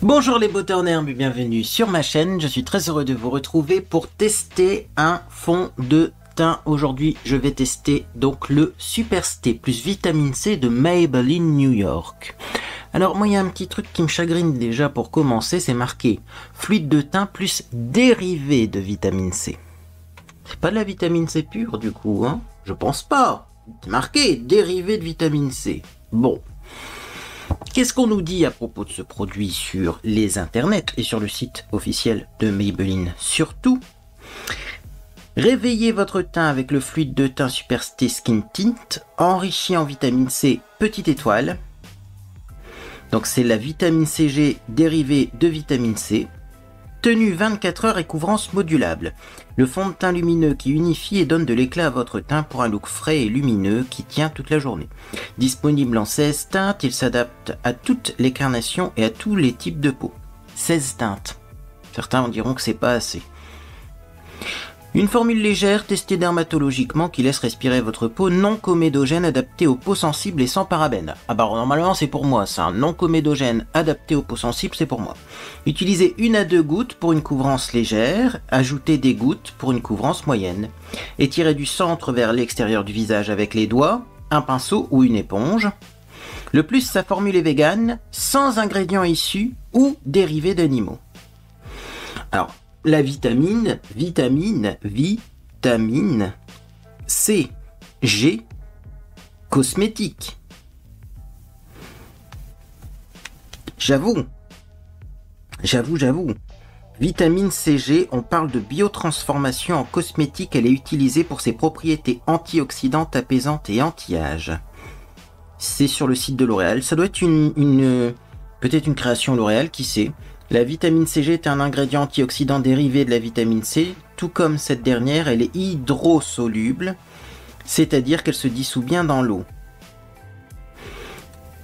Bonjour les beautés en herbe et bienvenue sur ma chaîne. Je suis très heureux de vous retrouver pour tester un fond de teint. Aujourd'hui, je vais tester donc le Super Stay plus vitamine C de Maybelline New York. Alors moi, il y a un petit truc qui me chagrine déjà pour commencer, c'est marqué fluide de teint plus dérivé de vitamine C. C'est pas de la vitamine C pure du coup, hein? Je pense pas. C'est marqué dérivé de vitamine C. Bon. Qu'est-ce qu'on nous dit à propos de ce produit sur les internets et sur le site officiel de Maybelline? Surtout, réveillez votre teint avec le fluide de teint Super Stay Skin Tint, enrichi en vitamine C petite étoile. Donc c'est la vitamine CG dérivée de vitamine C. Tenue 24 heures et couvrance modulable. Le fond de teint lumineux qui unifie et donne de l'éclat à votre teint pour un look frais et lumineux qui tient toute la journée. Disponible en 16 teintes, il s'adapte à toutes les carnations et à tous les types de peau. 16 teintes. Certains diront que c'est pas assez. Une formule légère, testée dermatologiquement, qui laisse respirer votre peau, non comédogène, adaptée aux peaux sensibles et sans parabènes. Ah bah normalement c'est pour moi, c'est un non comédogène adapté aux peaux sensibles, c'est pour moi. Utilisez 1 à 2 gouttes pour une couvrance légère, ajoutez des gouttes pour une couvrance moyenne. Étirez du centre vers l'extérieur du visage avec les doigts, un pinceau ou une éponge. Le plus, sa formule est végane, sans ingrédients issus ou dérivés d'animaux. Alors, la vitamine C, G, cosmétique. J'avoue. Vitamine CG, on parle de biotransformation en cosmétique, elle est utilisée pour ses propriétés antioxydantes, apaisantes et anti-âge. C'est sur le site de L'Oréal, ça doit être peut-être une création L'Oréal, qui sait. La vitamine CG est un ingrédient antioxydant dérivé de la vitamine C, tout comme cette dernière, elle est hydrosoluble, c'est-à-dire qu'elle se dissout bien dans l'eau.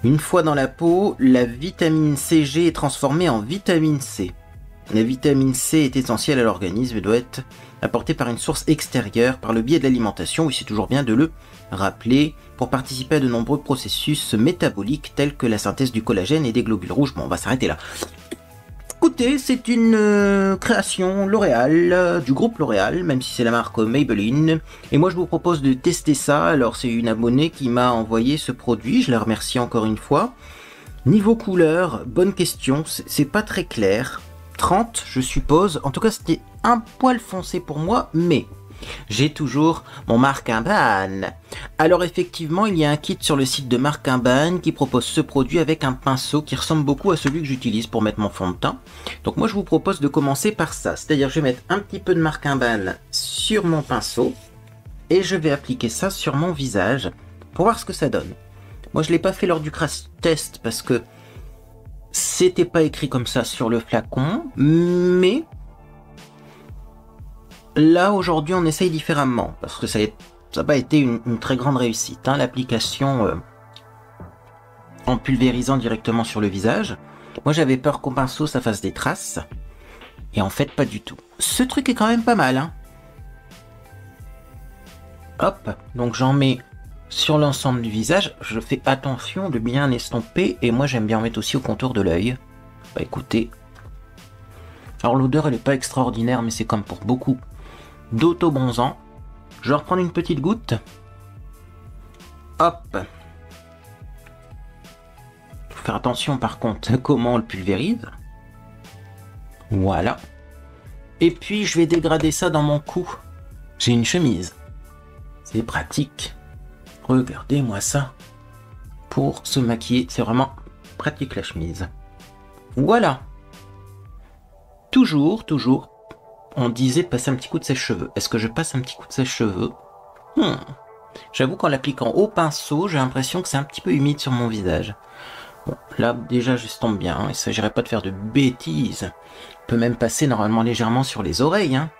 Une fois dans la peau, la vitamine CG est transformée en vitamine C. La vitamine C est essentielle à l'organisme et doit être apportée par une source extérieure, par le biais de l'alimentation, oui c'est toujours bien de le rappeler, pour participer à de nombreux processus métaboliques tels que la synthèse du collagène et des globules rouges. Bon, on va s'arrêter là. Écoutez, c'est une création L'Oréal, du groupe L'Oréal, même si c'est la marque Maybelline. Et moi je vous propose de tester ça. Alors c'est une abonnée qui m'a envoyé ce produit, je la remercie encore une fois. Niveau couleur, bonne question, c'est pas très clair. 30 je suppose, en tout cas c'était un poil foncé pour moi, mais j'ai toujours mon Marc Ban. Alors effectivement, il y a un kit sur le site de Marc Ban qui propose ce produit avec un pinceau qui ressemble beaucoup à celui que j'utilise pour mettre mon fond de teint. Donc moi je vous propose de commencer par ça, c'est-à-dire je vais mettre un petit peu de Marc Ban sur mon pinceau et je vais appliquer ça sur mon visage pour voir ce que ça donne. Moi je l'ai pas fait lors du crash test parce que c'était pas écrit comme ça sur le flacon, mais là, aujourd'hui, on essaye différemment, parce que ça n'a pas été une très grande réussite, hein, l'application en pulvérisant directement sur le visage. Moi, j'avais peur qu'au pinceau, ça fasse des traces, et en fait, pas du tout. Ce truc est quand même pas mal, hein. Hop, donc j'en mets sur l'ensemble du visage. Je fais attention de bien estomper, et moi, j'aime bien en mettre aussi au contour de l'œil. Bah écoutez, alors l'odeur, elle est pas extraordinaire, mais c'est comme pour beaucoup d'auto-bronzant. Je vais reprendre une petite goutte. Hop. Faut faire attention par contre à comment on le pulvérise. Voilà. Et puis je vais dégrader ça dans mon cou. J'ai une chemise. C'est pratique. Regardez-moi ça. Pour se maquiller, c'est vraiment pratique la chemise. Voilà. Toujours. On disait de passer un petit coup de sèche-cheveux. Est-ce que je passe un petit coup de sèche-cheveux? J'avoue qu'en l'appliquant au pinceau, j'ai l'impression que c'est un petit peu humide sur mon visage. Bon, là déjà j'estompe bien, hein. Il ne s'agirait pas de faire de bêtises. On peut même passer normalement légèrement sur les oreilles, hein,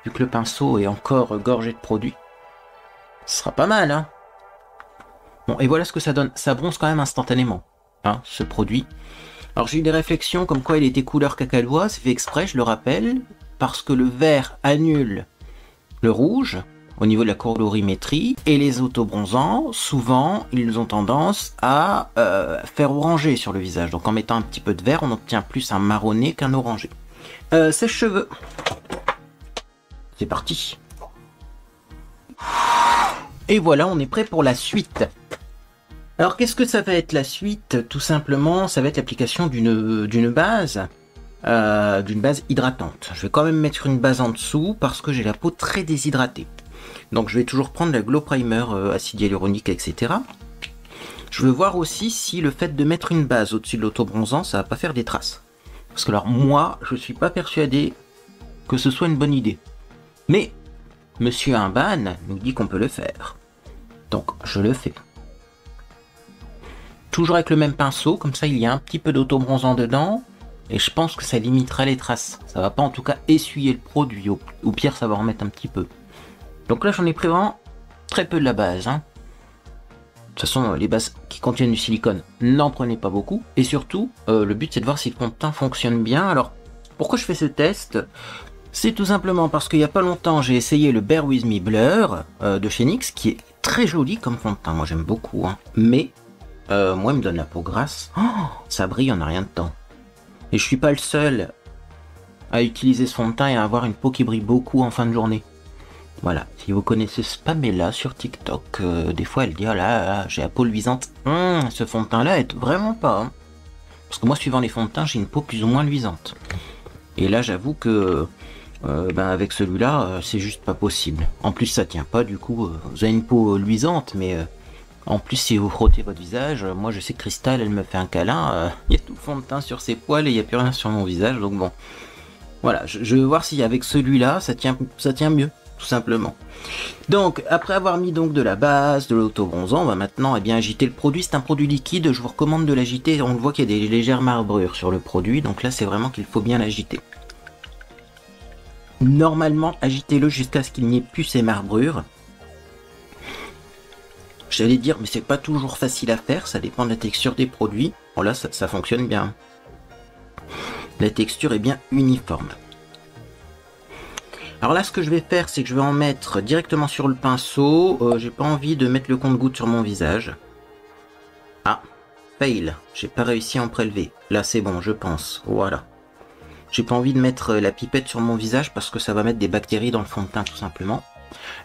vu que le pinceau est encore gorgé de produit. Ce sera pas mal, hein. Bon, et voilà ce que ça donne. Ça bronze quand même instantanément, hein, ce produit. Alors j'ai eu des réflexions comme quoi il était couleur cacadois, c'est fait exprès, je le rappelle, parce que le vert annule le rouge. au niveau de la colorimétrie. Et les autobronzants, souvent, ils ont tendance à faire oranger sur le visage. Donc en mettant un petit peu de vert, on obtient plus un marronné qu'un orangé. Sèche-cheveux. C'est parti. Et voilà, on est prêt pour la suite. Alors qu'est-ce que ça va être la suite? Tout simplement, ça va être l'application d'une base hydratante. Je vais quand même mettre une base en dessous parce que j'ai la peau très déshydratée. Donc je vais toujours prendre la Glow Primer acide hyaluronique, etc. Je veux voir aussi si le fait de mettre une base au-dessus de l'autobronzant, ça va pas faire des traces. Parce que alors moi, je suis pas persuadé que ce soit une bonne idée. Mais Monsieur Imban nous dit qu'on peut le faire. Donc je le fais. Toujours avec le même pinceau, comme ça il y a un petit peu d'autobronzant dedans. Et je pense que ça limitera les traces. Ça va pas en tout cas essuyer le produit. Au pire, ça va en mettre un petit peu. Donc là, j'en ai pris vraiment très peu de la base. De toute façon, les bases qui contiennent du silicone, n'en prenez pas beaucoup. Et surtout, le but c'est de voir si le fond de teint fonctionne bien. Alors, pourquoi je fais ce test? C'est tout simplement parce qu'il n'y a pas longtemps, j'ai essayé le Bear With Me Blur de chez NYX, qui est très joli comme fond de teint. Moi, j'aime beaucoup. Mais, moi, il me donne la peau grasse. Oh, ça brille, on a rien de temps. Et je suis pas le seul à utiliser ce fond de teint et à avoir une peau qui brille beaucoup en fin de journée. Voilà, si vous connaissez Spamela sur TikTok, des fois elle dit oh là, j'ai la peau luisante. Ce fond de teint là aide vraiment pas. Parce que moi, suivant les fonds de teint, j'ai une peau plus ou moins luisante. Et là, j'avoue que avec celui-là, c'est juste pas possible. En plus, ça tient pas, du coup, vous avez une peau luisante, mais en plus, si vous frottez votre visage, moi je sais que Crystal, elle me fait un câlin, il y a tout le fond de teint sur ses poils et il n'y a plus rien sur mon visage, donc bon. Voilà, je veux voir si avec celui-là, ça tient mieux, tout simplement. Donc, après avoir mis donc de la base, de l'autobronzant, on va maintenant agiter le produit. C'est un produit liquide, je vous recommande de l'agiter. On voit qu'il y a des légères marbrures sur le produit, donc là c'est vraiment qu'il faut bien l'agiter. Normalement, agitez-le jusqu'à ce qu'il n'y ait plus ces marbrures. J'allais dire, mais c'est pas toujours facile à faire, ça dépend de la texture des produits. Bon là, ça fonctionne bien. La texture est bien uniforme. Alors là, ce que je vais faire, c'est que je vais en mettre directement sur le pinceau. J'ai pas envie de mettre le compte-gouttes sur mon visage. Ah, fail. J'ai pas réussi à en prélever. Là, c'est bon, je pense. Voilà. J'ai pas envie de mettre la pipette sur mon visage parce que ça va mettre des bactéries dans le fond de teint, tout simplement.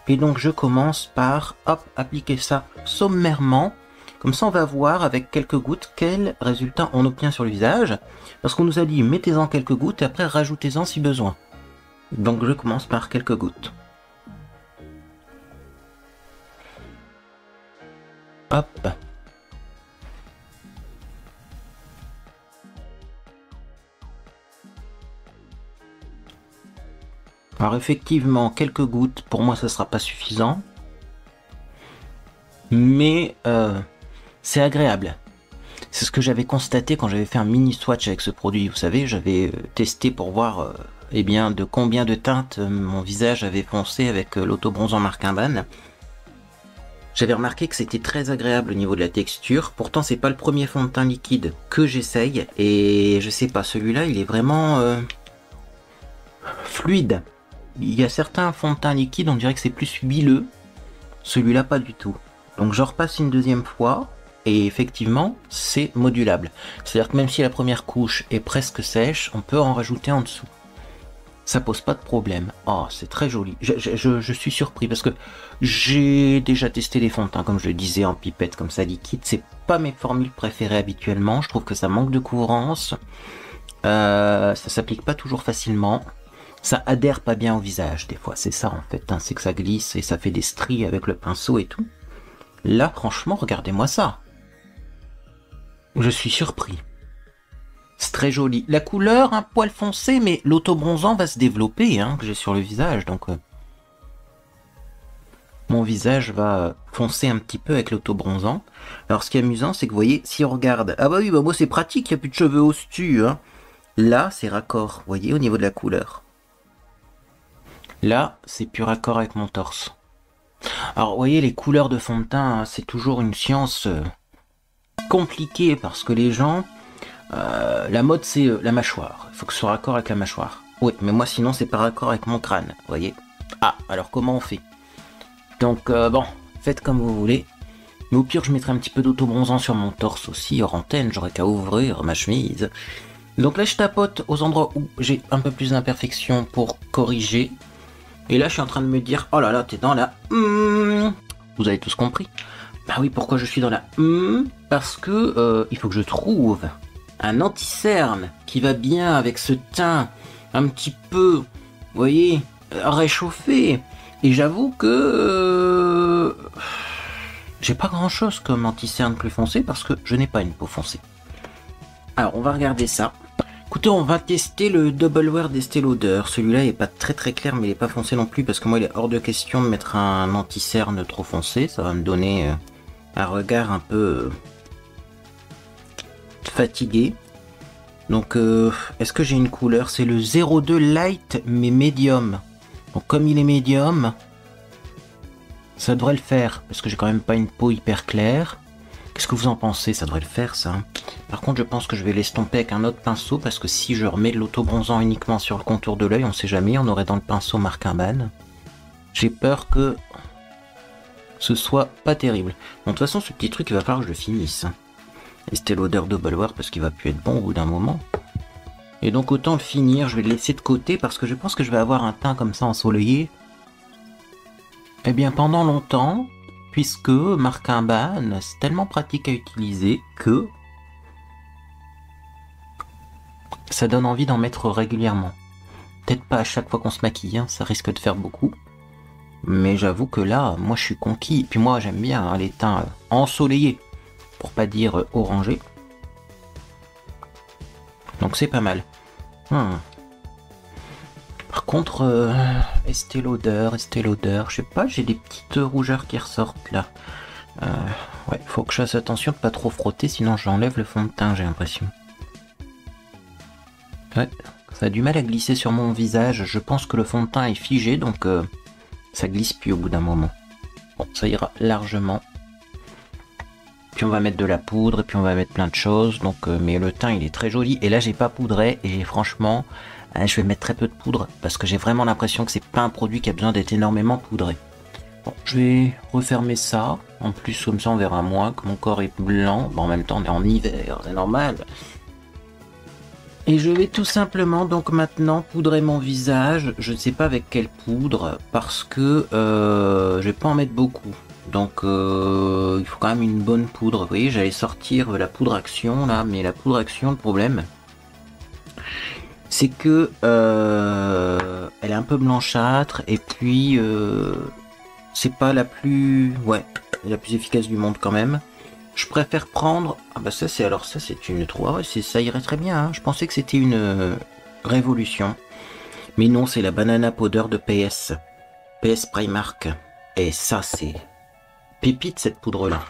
Et donc je commence par appliquer ça sommairement. Comme ça on va voir avec quelques gouttes quel résultat on obtient sur le visage. Parce qu'on nous a dit mettez-en quelques gouttes et après rajoutez-en si besoin. Donc je commence par quelques gouttes. Hop. Alors effectivement, quelques gouttes, pour moi ça sera pas suffisant. Mais c'est agréable. C'est ce que j'avais constaté quand j'avais fait un mini swatch avec ce produit. Vous savez, j'avais testé pour voir de combien de teintes mon visage avait foncé avec l'autobronzant Mark Imban. J'avais remarqué que c'était très agréable au niveau de la texture. Pourtant, c'est pas le premier fond de teint liquide que j'essaye. Et je sais pas, celui-là, il est vraiment fluide. Il y a certains fonds de teint liquides, on dirait que c'est plus huileux. Celui-là, pas du tout. Donc je repasse une deuxième fois. Et effectivement, c'est modulable. C'est-à-dire que même si la première couche est presque sèche, on peut en rajouter en dessous. Ça pose pas de problème. Oh, c'est très joli. Je suis surpris parce que j'ai déjà testé les fonds de teint, comme je le disais, en pipette comme ça liquide. C'est pas mes formules préférées habituellement. Je trouve que ça manque de couvrance. Ça s'applique pas toujours facilement. Ça adhère pas bien au visage des fois. C'est ça en fait. C'est que ça glisse et ça fait des stries avec le pinceau et tout. Là, franchement, regardez-moi ça. Je suis surpris. C'est très joli. La couleur, un poil foncé, mais l'autobronzant va se développer, que j'ai sur le visage. Donc, mon visage va foncer un petit peu avec l'autobronzant. Alors, ce qui est amusant, c'est que vous voyez, si on regarde... Ah bah oui, bah moi c'est pratique, il n'y a plus de cheveux au-dessus. Là, c'est raccord, vous voyez, au niveau de la couleur. Là, c'est plus raccord avec mon torse. Alors, vous voyez, les couleurs de fond de teint, c'est toujours une science compliquée parce que les gens... la mode, c'est la mâchoire. Il faut que ce soit raccord avec la mâchoire. Oui, mais moi, sinon, c'est pas raccord avec mon crâne, vous voyez. Ah, alors comment on fait? Donc bon, faites comme vous voulez. Mais au pire, je mettrai un petit peu d'autobronzant sur mon torse aussi, hors antenne, j'aurais qu'à ouvrir ma chemise. Donc là, je tapote aux endroits où j'ai un peu plus d'imperfection pour corriger. Et là, je suis en train de me dire, oh là là, t'es dans la... Vous avez tous compris? Bah oui, pourquoi je suis dans la... Parce que il faut que je trouve un anti-cerne qui va bien avec ce teint un petit peu, vous voyez, réchauffé. Et j'avoue que... j'ai pas grand chose comme anti-cerne plus foncé parce que je n'ai pas une peau foncée. Alors, on va regarder ça. Écoutez, on va tester le Double Wear d'Estée Lauder. Celui-là est pas très très clair, mais il est pas foncé non plus parce que moi, il est hors de question de mettre un anti-cerne trop foncé. Ça va me donner un regard un peu fatigué. Donc, est-ce que j'ai une couleur? C'est le 02 Light, mais médium. Donc, comme il est médium, ça devrait le faire parce que j'ai quand même pas une peau hyper claire. Qu'est-ce que vous en pensez? Ça devrait le faire, ça. Par contre, je pense que je vais l'estomper avec un autre pinceau, parce que si je remets de l'autobronzant uniquement sur le contour de l'œil, on sait jamais, on aurait dans le pinceau marqué un ban. J'ai peur que ce soit pas terrible. Bon, de toute façon, ce petit truc, il va falloir que je le finisse. Estée Lauder Double Wear, parce qu'il va plus être bon au bout d'un moment. Et donc, autant le finir, je vais le laisser de côté, parce que je pense que je vais avoir un teint comme ça ensoleillé. Eh bien, pendant longtemps... puisque marquer un ban, c'est tellement pratique à utiliser que ça donne envie d'en mettre régulièrement. Peut-être pas à chaque fois qu'on se maquille, hein, ça risque de faire beaucoup. Mais j'avoue que là, moi je suis conquis. Et puis moi j'aime bien hein, les teints ensoleillés, pour pas dire orangés. Donc c'est pas mal. Par contre, Estée Lauder, je sais pas, j'ai des petites rougeurs qui ressortent là. Ouais, faut que je fasse attention de pas trop frotter, sinon j'enlève le fond de teint, j'ai l'impression. Ouais, ça a du mal à glisser sur mon visage, je pense que le fond de teint est figé, donc ça glisse plus au bout d'un moment. Bon, ça ira largement. Puis on va mettre de la poudre, et puis on va mettre plein de choses, donc mais le teint il est très joli, et là j'ai pas poudré, et franchement... je vais mettre très peu de poudre parce que j'ai vraiment l'impression que c'est pas un produit qui a besoin d'être énormément poudré. Bon, je vais refermer ça. En plus, comme ça, on verra moins que mon corps est blanc. Bon, en même temps, on est en hiver, c'est normal. Et je vais tout simplement donc maintenant poudrer mon visage. Je ne sais pas avec quelle poudre parce que je vais pas en mettre beaucoup. Donc il faut quand même une bonne poudre. Vous voyez, j'allais sortir la poudre action là, mais la poudre action, le problème, c'est que elle est un peu blanchâtre et puis c'est pas la plus efficace du monde quand même. Je préfère prendre ça c'est une 3, ça irait très bien hein. Je pensais que c'était une révolution, mais non, c'est la Banana Powder de PS Primark, et ça c'est pépite cette poudre là.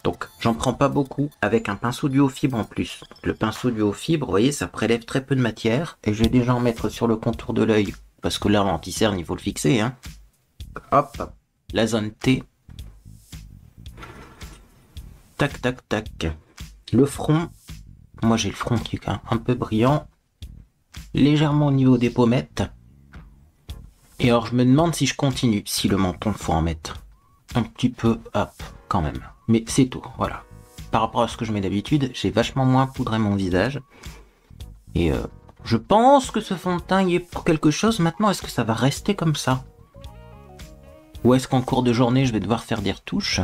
Donc, j'en prends pas beaucoup avec un pinceau du haut fibre en plus. Le pinceau du haut fibre, vous voyez, ça prélève très peu de matière. Et je vais déjà en mettre sur le contour de l'œil. Parce que là, l'anti-cerne, il faut le fixer. Hein. Hop, la zone T. Tac, tac, tac. Le front. Moi, j'ai le front qui est un peu brillant. Légèrement au niveau des pommettes. Et alors, je me demande si je continue. Si le menton, faut en mettre un petit peu, hop, quand même. Mais c'est tout, voilà. Par rapport à ce que je mets d'habitude, j'ai vachement moins poudré mon visage. Et je pense que ce fond de teint y est pour quelque chose. Maintenant, est-ce que ça va rester comme ça? Ou est-ce qu'en cours de journée, je vais devoir faire des retouches?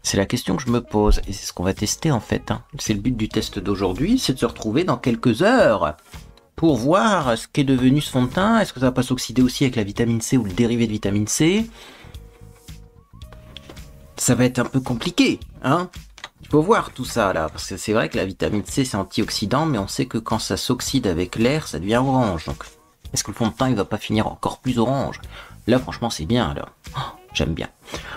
C'est la question que je me pose. Et c'est ce qu'on va tester en fait. Hein. C'est le but du test d'aujourd'hui, c'est de se retrouver dans quelques heures pour voir ce qu'est devenu ce fond de teint. Est-ce que ça va pas s'oxyder aussi avec la vitamine C ou le dérivé de vitamine C? Ça va être un peu compliqué, hein. Il faut voir tout ça là, parce que c'est vrai que la vitamine C c'est antioxydant, mais on sait que quand ça s'oxyde avec l'air, ça devient orange. Donc, est-ce que le fond de teint il va pas finir encore plus orange? Là, franchement, c'est bien là. Oh, j'aime bien.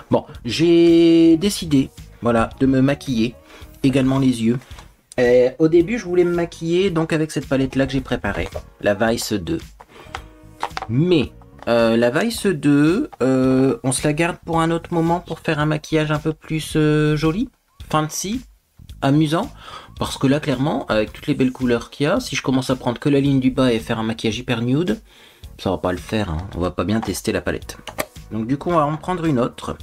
Bon, j'ai décidé, voilà, de me maquiller, également les yeux. Au début, je voulais me maquiller donc avec cette palette là que j'ai préparée, la Vice 2. Mais la Vice 2, on se la garde pour un autre moment pour faire un maquillage un peu plus joli, fancy, amusant. Parce que là, clairement, avec toutes les belles couleurs qu'il y a, si je commence à prendre que la ligne du bas et faire un maquillage hyper nude, ça va pas le faire, hein. On va pas bien tester la palette. Donc du coup, on va en prendre une autre.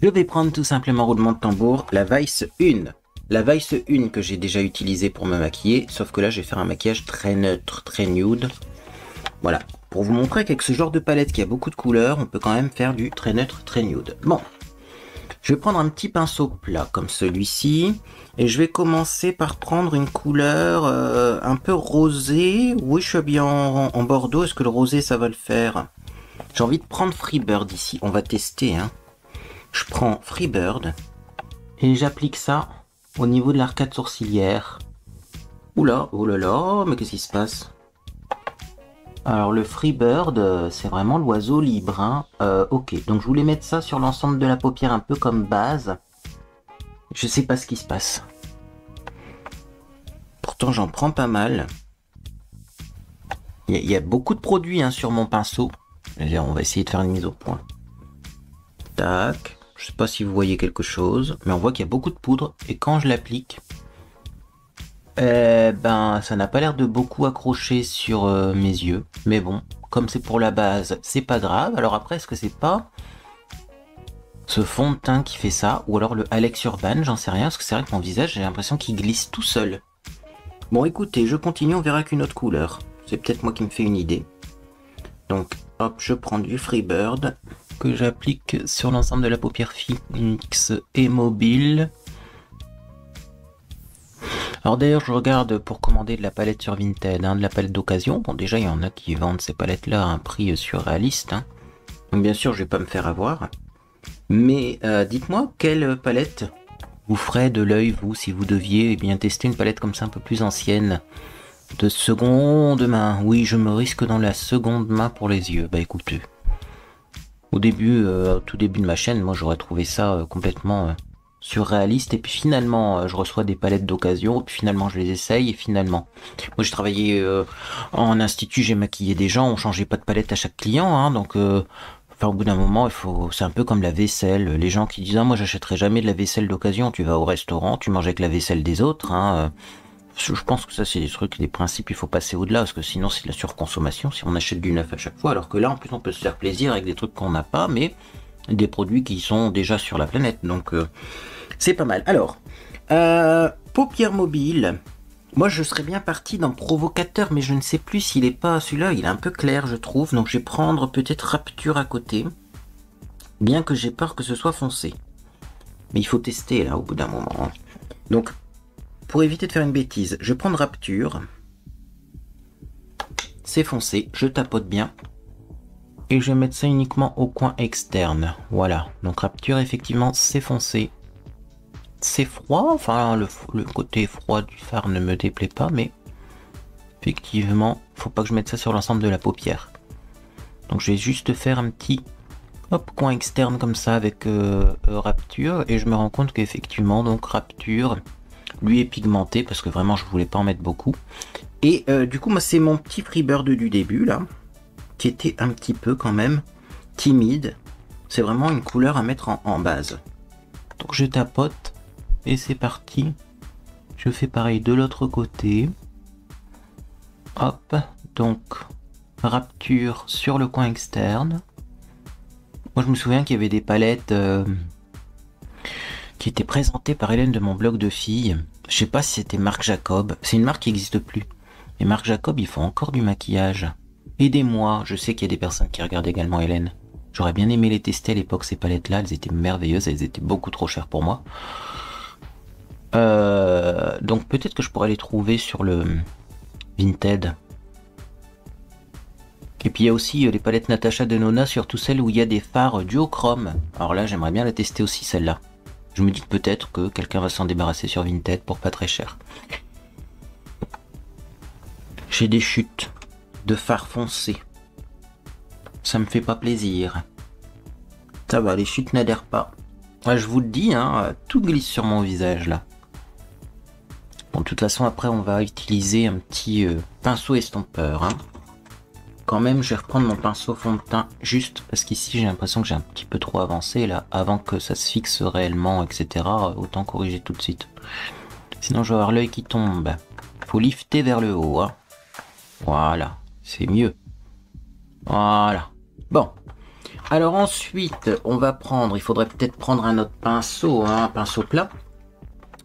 Je vais prendre tout simplement roulement de tambour, la Vice 1. La Vice 1 que j'ai déjà utilisée pour me maquiller, sauf que là, je vais faire un maquillage très neutre, très nude. Voilà, pour vous montrer qu'avec ce genre de palette qui a beaucoup de couleurs, on peut quand même faire du très neutre, très nude. Bon, je vais prendre un petit pinceau plat comme celui-ci, et je vais commencer par prendre une couleur un peu rosée. Oui, je suis habillé en bordeaux, est-ce que le rosé ça va le faire? J'ai envie de prendre Freebird ici, on va tester. Hein. Je prends Freebird, et j'applique ça au niveau de l'arcade sourcilière. Oula, oh là là, mais qu'est-ce qui se passe? Alors le Freebird, c'est vraiment l'oiseau libre. Hein. Ok, donc je voulais mettre ça sur l'ensemble de la paupière un peu comme base. Je sais pas ce qui se passe. Pourtant j'en prends pas mal. Il y a beaucoup de produits hein, sur mon pinceau. On va essayer de faire une mise au point. Tac. Je sais pas si vous voyez quelque chose, mais on voit qu'il y a beaucoup de poudre. Et quand je l'applique, ben ça n'a pas l'air de beaucoup accrocher sur mes yeux. Mais bon, comme c'est pour la base, c'est pas grave. Alors après, est-ce que c'est pas ce fond de teint qui fait ça? Ou alors le Alex Urban, j'en sais rien. Parce que c'est vrai que mon visage, j'ai l'impression qu'il glisse tout seul. Bon écoutez, je continue, on verra qu'une autre couleur. C'est peut-être moi qui me fais une idée. Donc hop, je prends du Freebird que j'applique sur l'ensemble de la paupière fixe et mobile. Alors d'ailleurs je regarde pour commander de la palette sur Vinted, hein, de la palette d'occasion. Bon déjà il y en a qui vendent ces palettes là à un prix surréaliste. Hein. Donc bien sûr je vais pas me faire avoir. Mais dites-moi quelle palette vous ferait de l'œil vous si vous deviez bien tester une palette comme ça un peu plus ancienne. De seconde main. Oui je me risque dans la seconde main pour les yeux. Bah écoutez. Au début, tout début de ma chaîne, moi j'aurais trouvé ça complètement surréaliste. Et puis finalement, je reçois des palettes d'occasion. Et puis finalement, je les essaye. Et finalement, moi j'ai travaillé en institut, j'ai maquillé des gens. On changeait pas de palette à chaque client. Hein, donc, enfin, au bout d'un moment, c'est un peu comme la vaisselle. Les gens qui disent ah, moi j'achèterai jamais de la vaisselle d'occasion. Tu vas au restaurant, tu manges avec la vaisselle des autres. Hein, je pense que ça c'est des trucs, des principes, il faut passer au-delà parce que sinon c'est de la surconsommation si on achète du neuf à chaque fois, alors que là en plus on peut se faire plaisir avec des trucs qu'on n'a pas, mais des produits qui sont déjà sur la planète, donc c'est pas mal. Alors, paupières mobiles, moi je serais bien parti dans provocateur, mais je ne sais plus s'il est pas, celui-là il est un peu clair je trouve, donc je vais prendre peut-être Rapture à côté, bien que j'ai peur que ce soit foncé. Mais il faut tester là au bout d'un moment. Donc, pour éviter de faire une bêtise, je prends Rapture. C'est foncé, je tapote bien. Et je vais mettre ça uniquement au coin externe. Voilà, donc Rapture, effectivement, c'est foncé. C'est froid, enfin, le côté froid du fard ne me déplaît pas, mais effectivement, faut pas que je mette ça sur l'ensemble de la paupière. Donc je vais juste faire un petit hop, coin externe comme ça avec Rapture. Et je me rends compte qu'effectivement, donc Rapture... lui est pigmenté parce que vraiment je voulais pas en mettre beaucoup. Et du coup moi c'est mon petit Freebird du début là, qui était un petit peu quand même timide. C'est vraiment une couleur à mettre en base. Donc je tapote et c'est parti. Je fais pareil de l'autre côté. Hop, donc Rapture sur le coin externe. Moi je me souviens qu'il y avait des palettes... qui était présenté par Hélène de mon blog de filles. Je sais pas si c'était Marc Jacob. C'est une marque qui n'existe plus. Et Marc Jacob, ils font encore du maquillage. Aidez-moi. Je sais qu'il y a des personnes qui regardent également Hélène. J'aurais bien aimé les tester à l'époque, ces palettes-là. Elles étaient merveilleuses. Elles étaient beaucoup trop chères pour moi. Donc peut-être que je pourrais les trouver sur le Vinted. Et puis il y a aussi les palettes Natasha Denona, surtout celles où il y a des fards duochrome. Alors là, j'aimerais bien la tester aussi, celle-là. Je me dis peut-être que quelqu'un va s'en débarrasser sur Vinted pour pas très cher. J'ai des chutes de fard foncé. Ça me fait pas plaisir. Ça va, les chutes n'adhèrent pas. Ouais, je vous le dis, hein, tout glisse sur mon visage là. Bon, de toute façon, après, on va utiliser un petit pinceau estompeur. Hein. Quand même, je vais reprendre mon pinceau fond de teint juste parce qu'ici, j'ai l'impression que j'ai un petit peu trop avancé là, avant que ça se fixe réellement, etc. Autant corriger tout de suite. Sinon, je vais avoir l'œil qui tombe. Faut lifter vers le haut. Hein. Voilà, c'est mieux. Voilà. Bon. Alors ensuite, on va prendre, il faudrait peut-être prendre un autre pinceau, hein, un pinceau plat.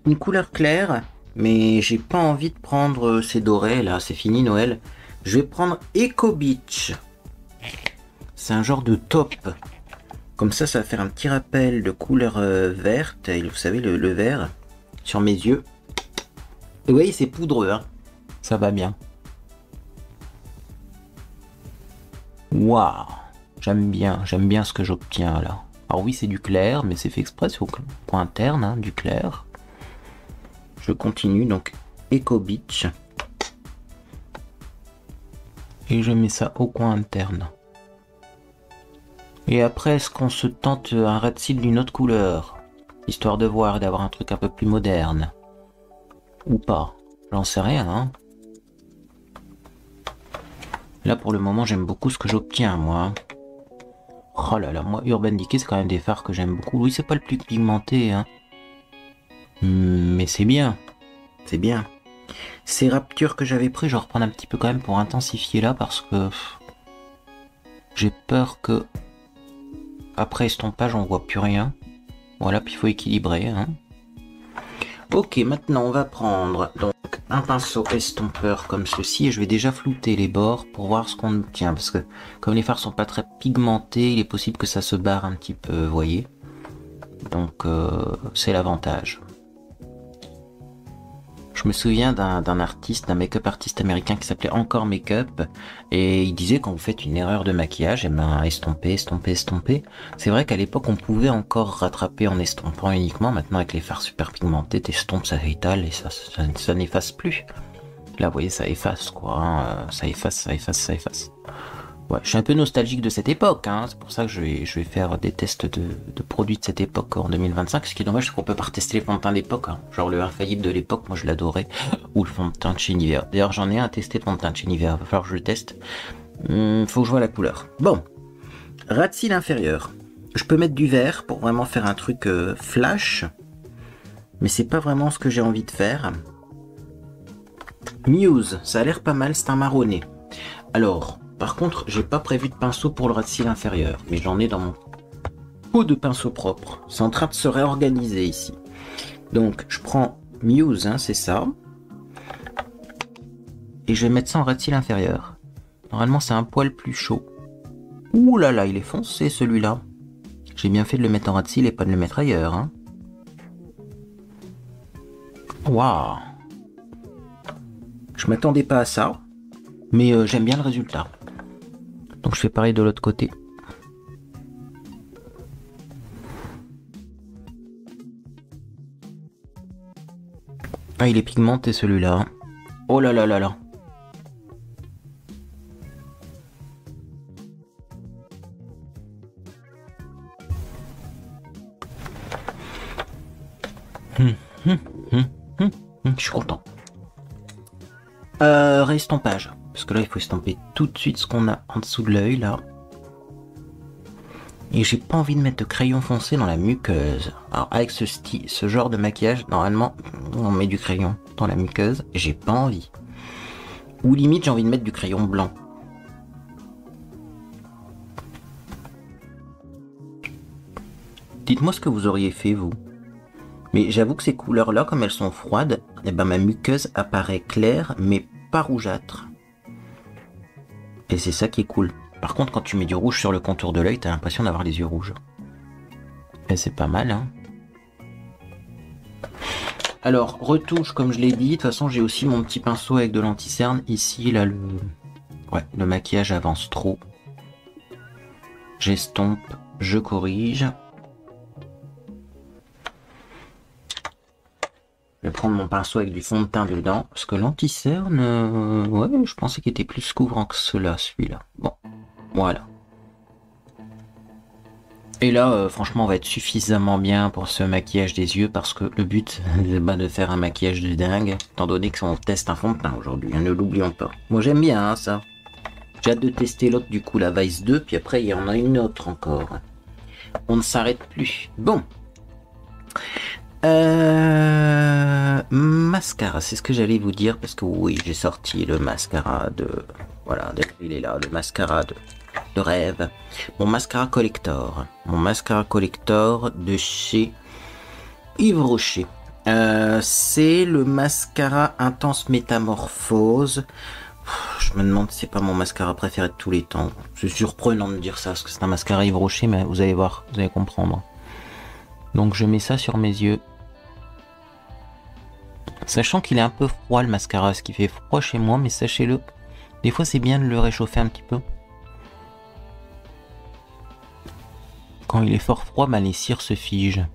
Une couleur claire, mais j'ai pas envie de prendre ces dorés là, c'est fini Noël. Je vais prendre Eco Beach. C'est un genre de taupe. Comme ça va faire un petit rappel de couleur verte. Et vous savez, le vert sur mes yeux. Et vous voyez, c'est poudreux, hein. Ça va bien. Waouh! J'aime bien ce que j'obtiens là. Alors oui, c'est du clair, mais c'est fait exprès, c'est au point interne, hein, du clair. Je continue, donc Eco Beach. Et je mets ça au coin interne. Et après, est-ce qu'on se tente un red seal d'une autre couleur? Histoire de voir et d'avoir un truc un peu plus moderne. Ou pas? J'en sais rien, hein. Là, pour le moment, j'aime beaucoup ce que j'obtiens, moi. Oh là là, moi, Urban Decay, c'est quand même des fards que j'aime beaucoup. Oui, c'est pas le plus pigmenté, hein. Mais c'est bien. C'est bien. Ces Raptures que j'avais pris, je vais reprendre un petit peu quand même pour intensifier là, parce que... j'ai peur que... après estompage, on voit plus rien. Voilà, puis il faut équilibrer, hein. Ok, maintenant, on va prendre donc un pinceau estompeur comme ceci, et je vais déjà flouter les bords pour voir ce qu'on obtient, parce que comme les fards sont pas très pigmentés, il est possible que ça se barre un petit peu, vous voyez. Donc c'est l'avantage. Je me souviens d'un artiste, d'un make-up artiste américain qui s'appelait Encore Make-up, et il disait quand vous faites une erreur de maquillage, et ben estomper. C'est vrai qu'à l'époque on pouvait encore rattraper en estompant uniquement. Maintenant avec les fards super pigmentés, t'estompes, ça étale et ça n'efface plus. Là vous voyez, ça efface quoi, hein. Ça efface. Ouais, je suis un peu nostalgique de cette époque, hein. C'est pour ça que je vais faire des tests de produits de cette époque en 2025. Ce qui est dommage, c'est qu'on peut pas retester les fonds de teint d'époque, hein. Genre le infaillible de l'époque, moi je l'adorais, ou le fond de teint de chez Nivea. D'ailleurs j'en ai un à tester de fond de teint de chez Nivea, va falloir que je le teste. Faut que je vois la couleur. Bon, ras de cils inférieur. Je peux mettre du vert pour vraiment faire un truc flash, mais c'est pas vraiment ce que j'ai envie de faire. Muse, ça a l'air pas mal, c'est un marronné. Alors... par contre, j'ai pas prévu de pinceau pour le ras de cils inférieur, mais j'en ai dans mon pot de pinceau propre. C'est en train de se réorganiser ici. Donc, je prends Muse, hein, c'est ça. Et je vais mettre ça en ras de cils inférieur. Normalement, c'est un poil plus chaud. Ouh là là, il est foncé celui-là. J'ai bien fait de le mettre en ras de cils et pas de le mettre ailleurs, hein. Waouh! Je m'attendais pas à ça, mais j'aime bien le résultat. Donc je fais pareil de l'autre côté. Ah, il est pigmenté celui-là. Oh là là là là. Je suis content. Réestampage. Parce que là, il faut estomper tout de suite ce qu'on a en dessous de l'œil, là. Et j'ai pas envie de mettre de crayon foncé dans la muqueuse. Alors, avec ce genre de maquillage, normalement, on met du crayon dans la muqueuse. Et j'ai pas envie. Ou limite, j'ai envie de mettre du crayon blanc. Dites-moi ce que vous auriez fait, vous. Mais j'avoue que ces couleurs-là, comme elles sont froides, eh ben, ma muqueuse apparaît claire, mais pas rougeâtre. Et c'est ça qui est cool. Par contre, quand tu mets du rouge sur le contour de l'œil, t'as l'impression d'avoir les yeux rouges. Et c'est pas mal, hein. Alors, retouche, comme je l'ai dit. De toute façon, j'ai aussi mon petit pinceau avec de l'anti-cerne. Ici, là, le maquillage avance trop. J'estompe, je corrige. Je vais prendre mon pinceau avec du fond de teint dedans. Parce que l'anti-cerne, ouais, je pensais qu'il était plus couvrant que cela, celui-là. Bon, voilà. Et là, franchement, on va être suffisamment bien pour ce maquillage des yeux. Parce que le but, c'est de faire un maquillage de dingue. Étant donné qu'on teste un fond de teint aujourd'hui, hein, ne l'oublions pas. Moi, j'aime bien, hein, ça. J'ai hâte de tester l'autre, du coup, la Vice 2. Puis après, il y en a une autre encore. On ne s'arrête plus. Bon. Mascara, c'est ce que j'allais vous dire, parce que oui, j'ai sorti le mascara de... Voilà, il est là, le mascara de rêve. Mon mascara collector. Mon mascara collector de chez Yves Rocher. C'est le mascara Intense Métamorphose. Je me demande si c'est pas mon mascara préféré de tous les temps. C'est surprenant de dire ça parce que c'est un mascara Yves Rocher, mais vous allez voir, vous allez comprendre. Donc je mets ça sur mes yeux. Sachant qu'il est un peu froid le mascara, ce qui fait froid chez moi, mais sachez-le, des fois c'est bien de le réchauffer un petit peu. Quand il est fort froid, bah, les cires se figent.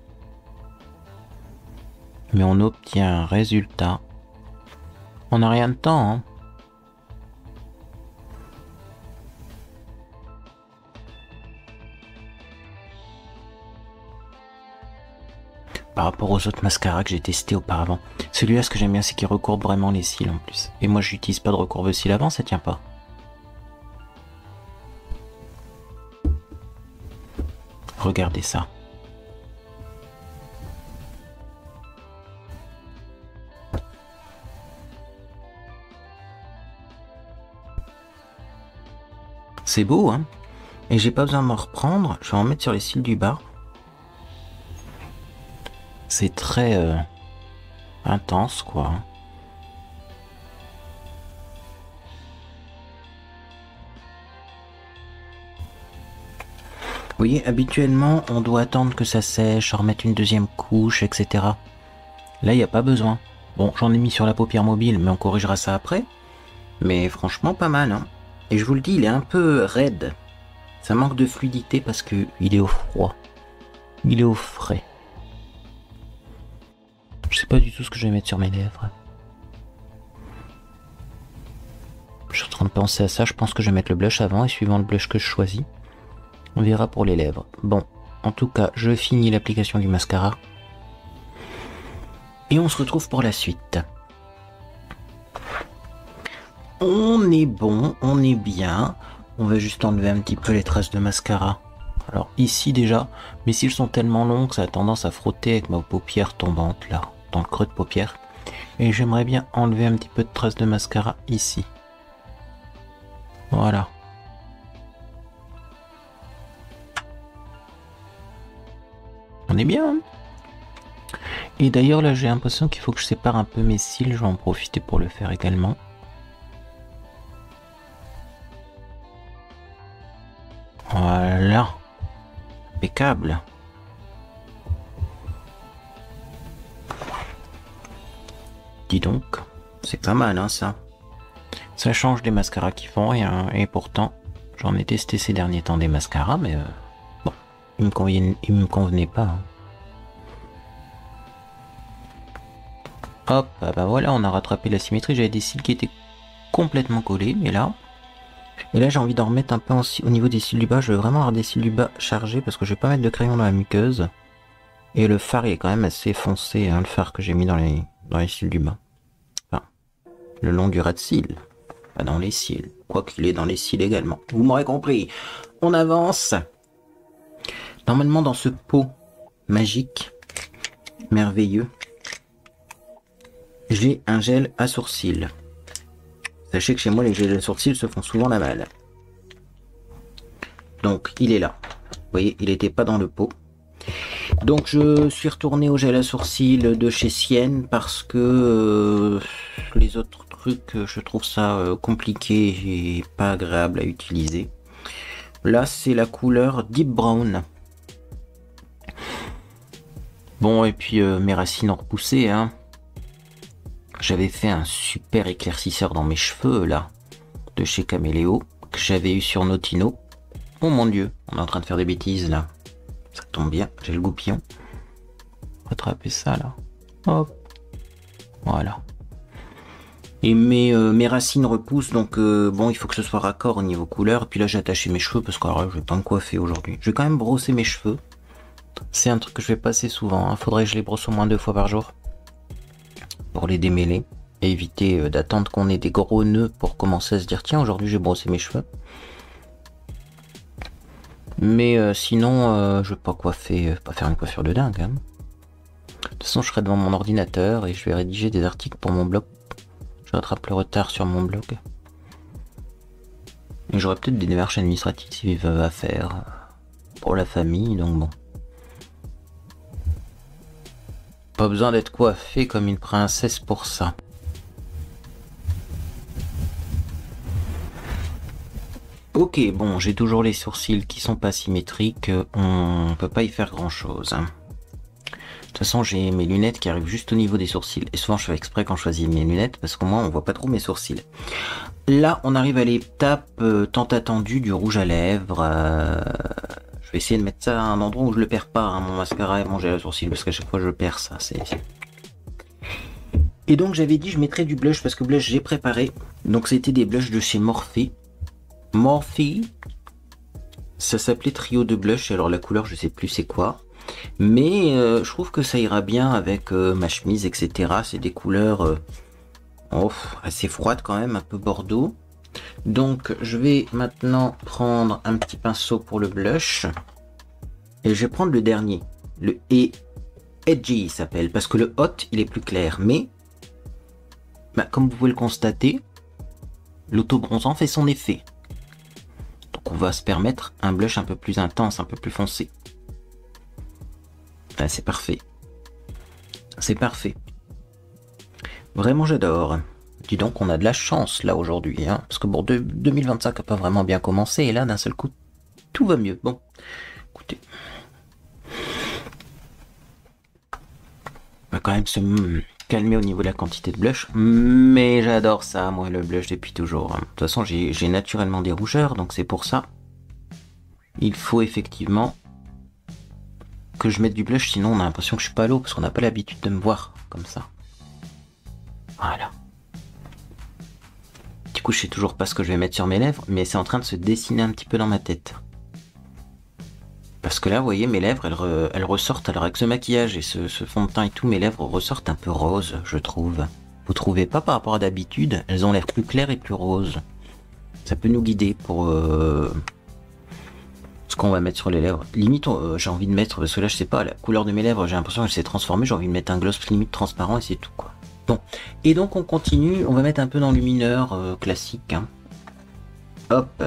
Mais on obtient un résultat. On n'a rien de temps, hein. Par rapport aux autres mascaras que j'ai testés auparavant. Celui-là, ce que j'aime bien, c'est qu'il recourbe vraiment les cils en plus. Et moi, j'utilise pas de recourbe-cils avant, ça tient pas. Regardez ça. C'est beau, hein? Et j'ai pas besoin de m'en reprendre. Je vais en mettre sur les cils du bas. C'est très intense, quoi. Vous voyez, habituellement, on doit attendre que ça sèche, remettre une deuxième couche, etc. Là, il n'y a pas besoin. Bon, j'en ai mis sur la paupière mobile, mais on corrigera ça après. Mais franchement, pas mal, hein. Et je vous le dis, il est un peu raide. Ça manque de fluidité parce que il est au froid. Il est au frais. Je sais pas du tout ce que je vais mettre sur mes lèvres. Je suis en train de penser à ça. Je pense que je vais mettre le blush avant et suivant le blush que je choisis, on verra pour les lèvres. Bon, en tout cas, je finis l'application du mascara. Et on se retrouve pour la suite. On est bon, on est bien. On va juste enlever un petit peu les traces de mascara. Alors ici déjà, mes cils sont tellement longs que ça a tendance à frotter avec ma paupière tombante là, dans le creux de paupière. Et j'aimerais bien enlever un petit peu de traces de mascara ici. Voilà. On est bien, hein? Et d'ailleurs là j'ai l'impression qu'il faut que je sépare un peu mes cils, je vais en profiter pour le faire également. Voilà. Impeccable. Dis donc, c'est pas mal hein ça. Ça change des mascaras qui font rien, et pourtant j'en ai testé ces derniers temps des mascaras, mais bon, ils me convenaient pas. Hein. Hop, ah bah voilà, on a rattrapé la symétrie. J'avais des cils qui étaient complètement collés, mais là... Et là j'ai envie d'en remettre un peu au niveau des cils du bas. Je veux vraiment avoir des cils du bas chargés parce que je vais pas mettre de crayon dans la muqueuse. Et le fard il est quand même assez foncé, hein, le fard que j'ai mis dans les cils du bas. Enfin, le long du ras de cils. Pas dans les cils. Quoiqu'il est dans les cils également. Vous m'aurez compris. On avance. Normalement dans ce pot magique, merveilleux, j'ai un gel à sourcils. Sachez que chez moi, les gels à sourcils se font souvent la malle. Donc, il est là. Vous voyez, il n'était pas dans le pot. Donc, je suis retourné au gel à sourcils de chez Sienne parce que les autres trucs, je trouve ça compliqué et pas agréable à utiliser. Là, c'est la couleur Deep Brown. Bon, et puis mes racines ont repoussé, hein. J'avais fait un super éclaircisseur dans mes cheveux, là, de chez Caméléo, que j'avais eu sur Notino. Oh mon dieu, on est en train de faire des bêtises, là. Ça tombe bien, j'ai le goupillon. Rattraper ça, là. Hop. Voilà. Et mes racines repoussent, donc bon, il faut que ce soit raccord au niveau couleur. Et puis là, j'ai attaché mes cheveux, parce que alors, je vais pas me coiffer aujourd'hui. Je vais quand même brosser mes cheveux. C'est un truc que je fais pas assez souvent, hein. Faudrait que je les brosse au moins 2 fois par jour. Pour les démêler et éviter d'attendre qu'on ait des gros nœuds pour commencer à se dire tiens aujourd'hui j'ai brossé mes cheveux. Mais sinon je vais pas coiffer, pas faire une coiffure de dingue. Hein. De toute façon je serai devant mon ordinateur et je vais rédiger des articles pour mon blog. Je rattrape le retard sur mon blog. Et j'aurais peut-être des démarches administratives à faire pour la famille, donc bon. Pas besoin d'être coiffée comme une princesse pour ça. Ok, bon, j'ai toujours les sourcils qui sont pas symétriques, on peut pas y faire grand chose. De toute façon, j'ai mes lunettes qui arrivent juste au niveau des sourcils. Et souvent, je fais exprès quand je choisis mes lunettes, parce qu'au moins, on voit pas trop mes sourcils. Là, on arrive à l'étape tant attendue du rouge à lèvres. Je vais essayer de mettre ça à un endroit où je le perds pas, hein, mon mascara et mon gel à sourcils, parce qu'à chaque fois, je perds ça. Et donc, j'avais dit je mettrais du blush, parce que blush, j'ai préparé. Donc, c'était des blushs de chez Morphe. Morphe. Ça s'appelait trio de blush, alors la couleur, je sais plus c'est quoi. Mais je trouve que ça ira bien avec ma chemise, etc. C'est des couleurs assez froides quand même, un peu bordeaux. Donc je vais maintenant prendre un petit pinceau pour le blush. Et je vais prendre le dernier. Le Edgy il s'appelle. Parce que le Hot, il est plus clair. Mais, comme vous pouvez le constater, l'auto-bronzant fait son effet. Donc on va se permettre un blush un peu plus intense, un peu plus foncé. Ah, c'est parfait. C'est parfait. Vraiment, j'adore. Dis donc, on a de la chance là aujourd'hui. Hein, parce que bon, 2025 n'a pas vraiment bien commencé. Et là, d'un seul coup, tout va mieux. Bon, écoutez. On va quand même se calmer au niveau de la quantité de blush. Mais j'adore ça, moi, le blush depuis toujours. De toute façon, j'ai naturellement des rougeurs. Donc c'est pour ça. Il faut effectivement que je mette du blush, sinon on a l'impression que je suis pas à l'eau parce qu'on n'a pas l'habitude de me voir comme ça. Voilà. Du coup, je sais toujours pas ce que je vais mettre sur mes lèvres, mais c'est en train de se dessiner un petit peu dans ma tête. Parce que là, vous voyez, mes lèvres, elles ressortent, alors avec ce maquillage et ce fond de teint et tout, mes lèvres ressortent un peu roses, je trouve. Vous trouvez pas par rapport à d'habitude? Elles ont l'air plus claires et plus roses. Ça peut nous guider pour ce qu'on va mettre sur les lèvres. Limite, j'ai envie de mettre, parce que là, je sais pas, la couleur de mes lèvres, j'ai l'impression qu'elle s'est transformée, j'ai envie de mettre un gloss limite transparent et c'est tout, quoi. Bon, et donc on continue, on va mettre un peu d'enlumineur classique. Hein. Hop,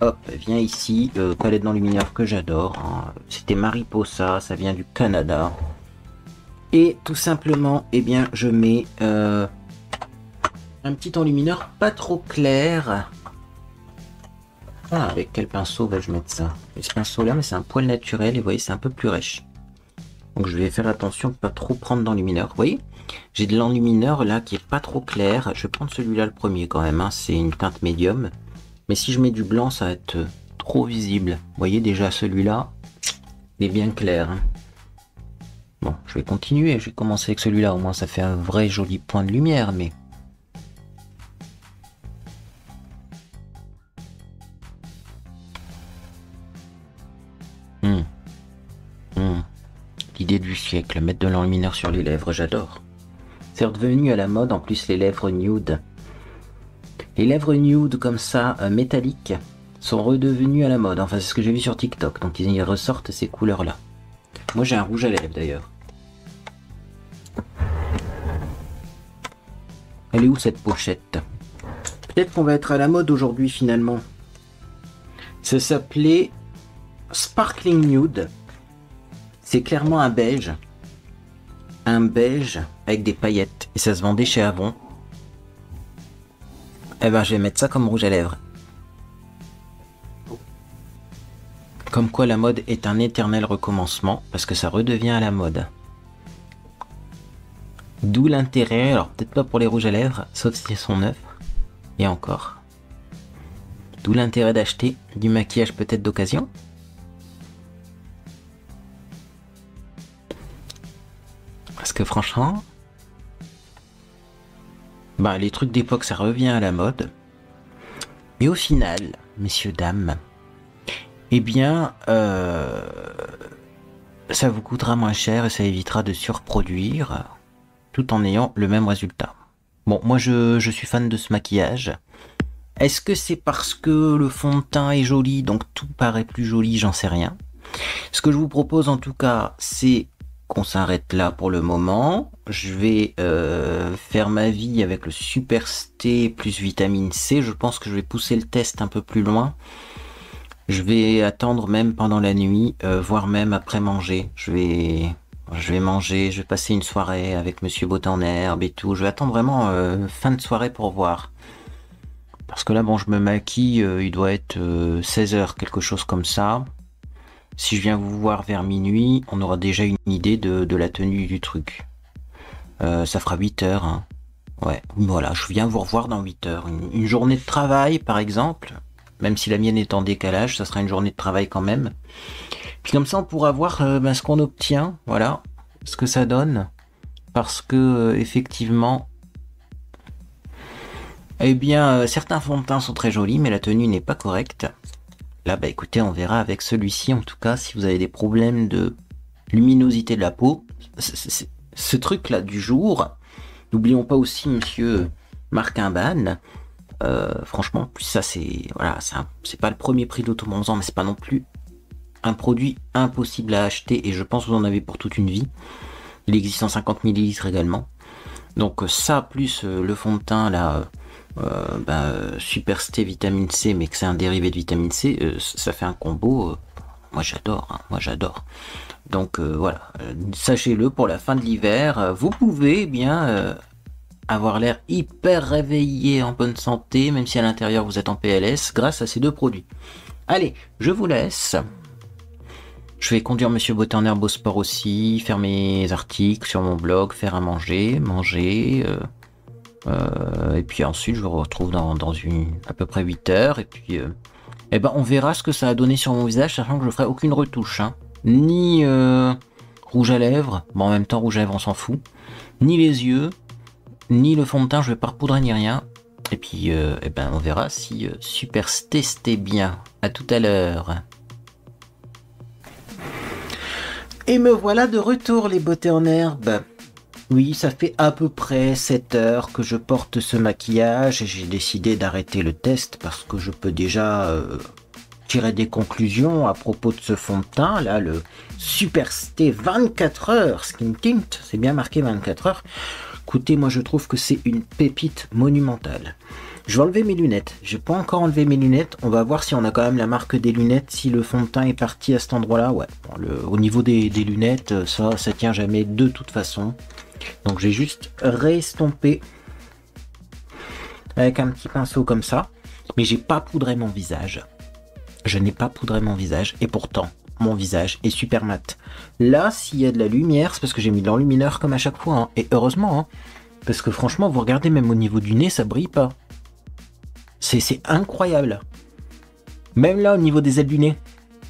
hop, viens ici, palette d'enlumineur que j'adore. Hein. C'était Mariposa, ça vient du Canada. Et tout simplement, eh bien, je mets un petit enlumineur pas trop clair. Ah, avec quel pinceau vais-je mettre ça? Et ce pinceau là, mais c'est un poil naturel et vous voyez, c'est un peu plus rêche. Donc je vais faire attention de pas trop prendre d'enlumineur. Vous voyez, j'ai de l'enlumineur là qui est pas trop clair. Je vais prendre celui-là le premier quand même. Hein. C'est une teinte médium. Mais si je mets du blanc, ça va être trop visible. Vous voyez déjà celui-là, il est bien clair. Hein. Bon, je vais continuer. Je vais commencer avec celui-là. Au moins, ça fait un vrai joli point de lumière. Mais l'idée du siècle, mettre de l'enlumineur sur les lèvres, j'adore. C'est redevenu à la mode, en plus les lèvres nude. Les lèvres nude comme ça, métalliques, sont redevenues à la mode. Enfin, c'est ce que j'ai vu sur TikTok, donc ils ressortent ces couleurs-là. Moi j'ai un rouge à lèvres d'ailleurs. Elle est où cette pochette? Peut-être qu'on va être à la mode aujourd'hui finalement. Ça s'appelait Sparkling Nude. C'est clairement un beige. Un beige avec des paillettes. Et ça se vendait chez Avon. Eh ben, je vais mettre ça comme rouge à lèvres. Comme quoi la mode est un éternel recommencement. Parce que ça redevient à la mode. D'où l'intérêt, alors peut-être pas pour les rouges à lèvres, sauf si elles sont neufs. Et encore. D'où l'intérêt d'acheter du maquillage peut-être d'occasion. Parce que franchement, les trucs d'époque, ça revient à la mode. Mais au final, messieurs, dames, eh bien, ça vous coûtera moins cher et ça évitera de surproduire tout en ayant le même résultat. Bon, moi, je suis fan de ce maquillage. Est-ce que c'est parce que le fond de teint est joli, donc tout paraît plus joli, j'en sais rien. Ce que je vous propose en tout cas, c'est qu'on s'arrête là pour le moment. Je vais faire ma vie avec le Super Sté plus vitamine C. Je pense que je vais pousser le test un peu plus loin. Je vais attendre même pendant la nuit, voire même après manger. Je vais manger, je vais passer une soirée avec Monsieur Beauté en herbe et tout. Je vais attendre vraiment fin de soirée pour voir. Parce que là, bon, je me maquille, il doit être 16 h, quelque chose comme ça. Si je viens vous voir vers minuit, on aura déjà une idée de la tenue du truc. Ça fera 8 h. Hein. Ouais, voilà, je viens vous revoir dans 8 h. Une journée de travail, par exemple. Même si la mienne est en décalage, ça sera une journée de travail quand même. Puis comme ça, on pourra voir ce qu'on obtient, voilà, ce que ça donne. Parce que, effectivement, eh bien, certains fonds de teint sont très jolis, mais la tenue n'est pas correcte. Là, bah écoutez, on verra avec celui-ci, en tout cas, si vous avez des problèmes de luminosité de la peau. Ce truc-là du jour, n'oublions pas aussi monsieur Marc Imban. Franchement, plus ça, c'est voilà, c'est pas le premier prix d'Automonzan, mais c'est pas non plus un produit impossible à acheter, et je pense que vous en avez pour toute une vie. Il existe en 50 ml également. Donc ça, plus le fond de teint, là, Super Sté vitamine C, mais que c'est un dérivé de vitamine C, ça fait un combo. Moi j'adore, hein, moi j'adore. Donc voilà, sachez-le, pour la fin de l'hiver, vous pouvez bien avoir l'air hyper réveillé, en bonne santé, même si à l'intérieur vous êtes en PLS, grâce à ces deux produits. Allez, je vous laisse. Je vais conduire Monsieur Beauté en herbe au sport aussi, faire mes articles sur mon blog, faire à manger, et puis ensuite je vous retrouve dans à peu près 8 h, et puis on verra ce que ça a donné sur mon visage, sachant que je ferai aucune retouche, hein. Ni rouge à lèvres, bon en même temps rouge à lèvres on s'en fout, ni les yeux, ni le fond de teint, je vais pas repoudrer ni rien. Et puis on verra si Super Sté c'était bien. À tout à l'heure. Et me voilà de retour, les beautés en herbe. Oui, ça fait à peu près 7 heures que je porte ce maquillage et j'ai décidé d'arrêter le test parce que je peux déjà tirer des conclusions à propos de ce fond de teint. Là, le Super Sté 24 heures Skin Tint, c'est bien marqué 24 heures. Écoutez, moi je trouve que c'est une pépite monumentale. Je vais enlever mes lunettes. J'ai pas encore enlevé mes lunettes. On va voir si on a quand même la marque des lunettes, si le fond de teint est parti à cet endroit-là. Ouais, au niveau des lunettes, ça tient jamais de toute façon. Donc j'ai juste réestompé avec un petit pinceau comme ça. Mais j'ai pas poudré mon visage. Je n'ai pas poudré mon visage. Et pourtant, mon visage est super mat. Là, s'il y a de la lumière, c'est parce que j'ai mis de l'enlumineur comme à chaque fois. Hein. Et heureusement, hein, parce que franchement, vous regardez même au niveau du nez, ça brille pas. C'est incroyable. Même là, au niveau des ailes du nez.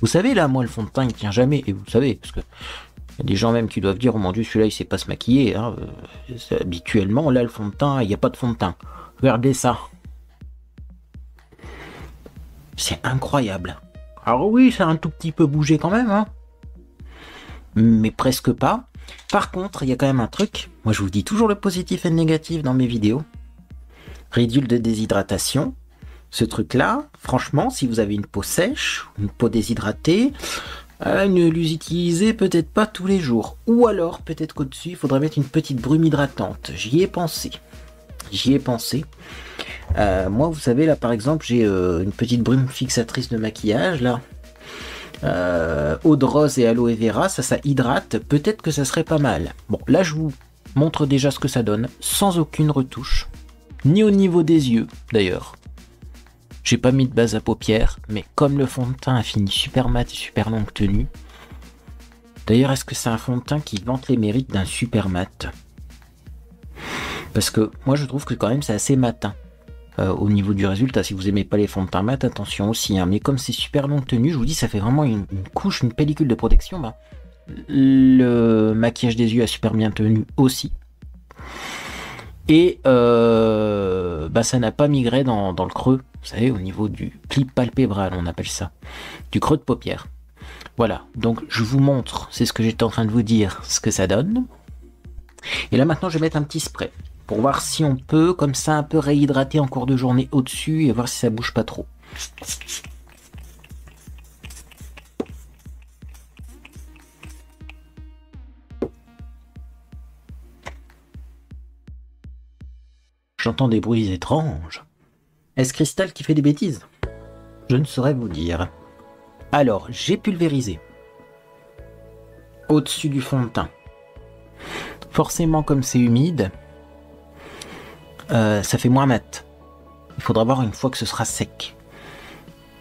Vous savez, là, moi, le fond de teint, il tient jamais. Et vous savez, parce que y a des gens même qui doivent dire, oh mon Dieu, celui-là, il sait pas se maquiller. Hein. Habituellement, là, le fond de teint, il n'y a pas de fond de teint. Regardez ça. C'est incroyable. Alors oui, ça a un tout petit peu bougé quand même, hein. Mais presque pas. Par contre, il y a quand même un truc. Moi, je vous dis toujours le positif et le négatif dans mes vidéos. Ridule de déshydratation. Ce truc-là, franchement, si vous avez une peau sèche, une peau déshydratée, ne l'utilisez peut-être pas tous les jours. Ou alors, peut-être qu'au-dessus, il faudrait mettre une petite brume hydratante. J'y ai pensé. Moi, vous savez, là, par exemple, j'ai une petite brume fixatrice de maquillage, là. Eau de rose et aloe vera, ça hydrate. Peut-être que ça serait pas mal. Bon, là, je vous montre déjà ce que ça donne, sans aucune retouche. Ni au niveau des yeux, d'ailleurs. J'ai pas mis de base à paupières, mais comme le fond de teint a fini super mat et super longue tenue. D'ailleurs, est-ce que c'est un fond de teint qui vante les mérites d'un super mat? Parce que moi, je trouve que quand même, c'est assez matin. Au niveau du résultat, si vous aimez pas les fonds de teint mat, attention aussi. Hein. Mais comme c'est super longue tenue, je vous dis, ça fait vraiment une couche, une pellicule de protection. Bah. Le maquillage des yeux a super bien tenu aussi. Et ça n'a pas migré dans le creux, vous savez, au niveau du clip palpébral, on appelle ça, du creux de paupière. Voilà, donc je vous montre, c'est ce que j'étais en train de vous dire, ce que ça donne. Et là maintenant, je vais mettre un petit spray pour voir si on peut, comme ça, un peu réhydrater en cours de journée au-dessus et voir si ça bouge pas trop. J'entends des bruits étranges. Est-ce Cristal qui fait des bêtises? Je ne saurais vous dire. Alors, j'ai pulvérisé. Au-dessus du fond de teint. Forcément, comme c'est humide, ça fait moins mat. Il faudra voir une fois que ce sera sec.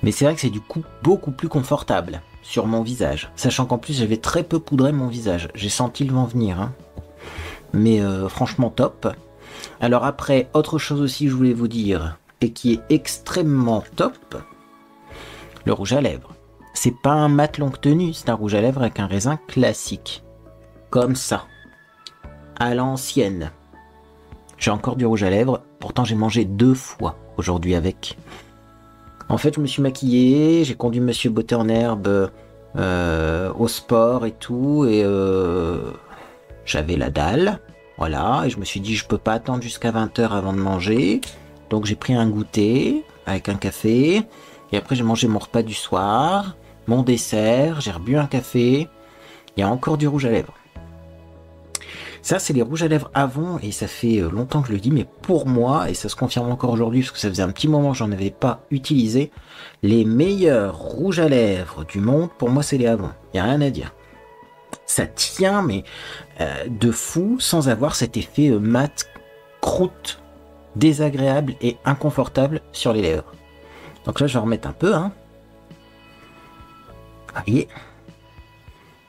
Mais c'est vrai que c'est du coup beaucoup plus confortable sur mon visage. Sachant qu'en plus, j'avais très peu poudré mon visage. J'ai senti le vent venir. Hein. Mais franchement, top. Alors après, autre chose aussi, je voulais vous dire, et qui est extrêmement top, le rouge à lèvres. C'est pas un mat longue tenue, c'est un rouge à lèvres avec un raisin classique. Comme ça. À l'ancienne. J'ai encore du rouge à lèvres, pourtant j'ai mangé 2 fois aujourd'hui avec. En fait, je me suis maquillé, j'ai conduit Monsieur Beauté en herbe au sport et tout, et j'avais la dalle, voilà, et je me suis dit je peux pas attendre jusqu'à 20h avant de manger, donc j'ai pris un goûter avec un café, et après j'ai mangé mon repas du soir, mon dessert, j'ai rebu un café, il y a encore du rouge à lèvres. Ça, c'est les rouges à lèvres Avon, et ça fait longtemps que je le dis, mais pour moi, et ça se confirme encore aujourd'hui, parce que ça faisait un petit moment que j'en avais pas utilisé, les meilleurs rouges à lèvres du monde, pour moi, c'est les Avon. Il n'y a rien à dire. Ça tient, mais de fou, sans avoir cet effet mat, croûte, désagréable et inconfortable sur les lèvres. Donc là, je vais remettre un peu, hein. Voyez.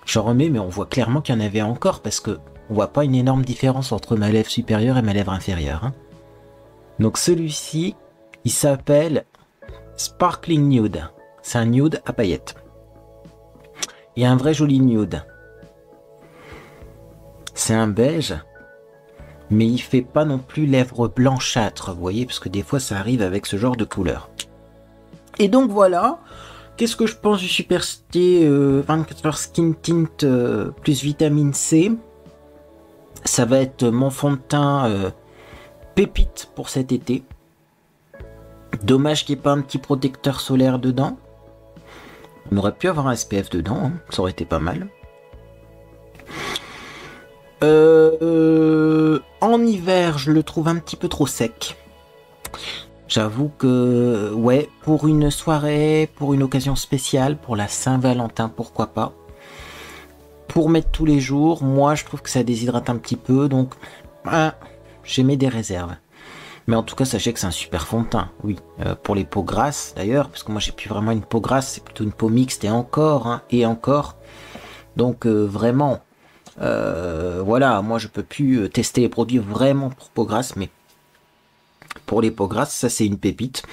Je remets, mais on voit clairement qu'il y en avait encore, parce que on voit pas une énorme différence entre ma lèvre supérieure et ma lèvre inférieure. Hein. Donc celui-ci, il s'appelle Sparkling Nude. C'est un nude à paillettes. Il y a un vrai joli nude. C'est un beige, mais il fait pas non plus lèvres blanchâtres, vous voyez, parce que des fois ça arrive avec ce genre de couleur. Et donc voilà, qu'est-ce que je pense du Super Stay 24 Heures Skin Tint plus vitamine C? Ça va être mon fond de teint pépite pour cet été. Dommage qu'il n'y ait pas un petit protecteur solaire dedans. On aurait pu avoir un SPF dedans, hein, ça aurait été pas mal. En hiver, je le trouve un petit peu trop sec. J'avoue que, ouais, pour une soirée, pour une occasion spéciale, pour la Saint-Valentin, pourquoi pas. Pour mettre tous les jours, moi je trouve que ça déshydrate un petit peu, donc j'émets des réserves. Mais en tout cas, sachez que c'est un super fond de teint, oui. Pour les peaux grasses d'ailleurs, parce que moi j'ai plus vraiment une peau grasse, c'est plutôt une peau mixte et encore, hein, et encore. Donc vraiment, voilà, moi je peux plus tester les produits vraiment pour peau grasse, mais pour les peaux grasses, ça c'est une pépite.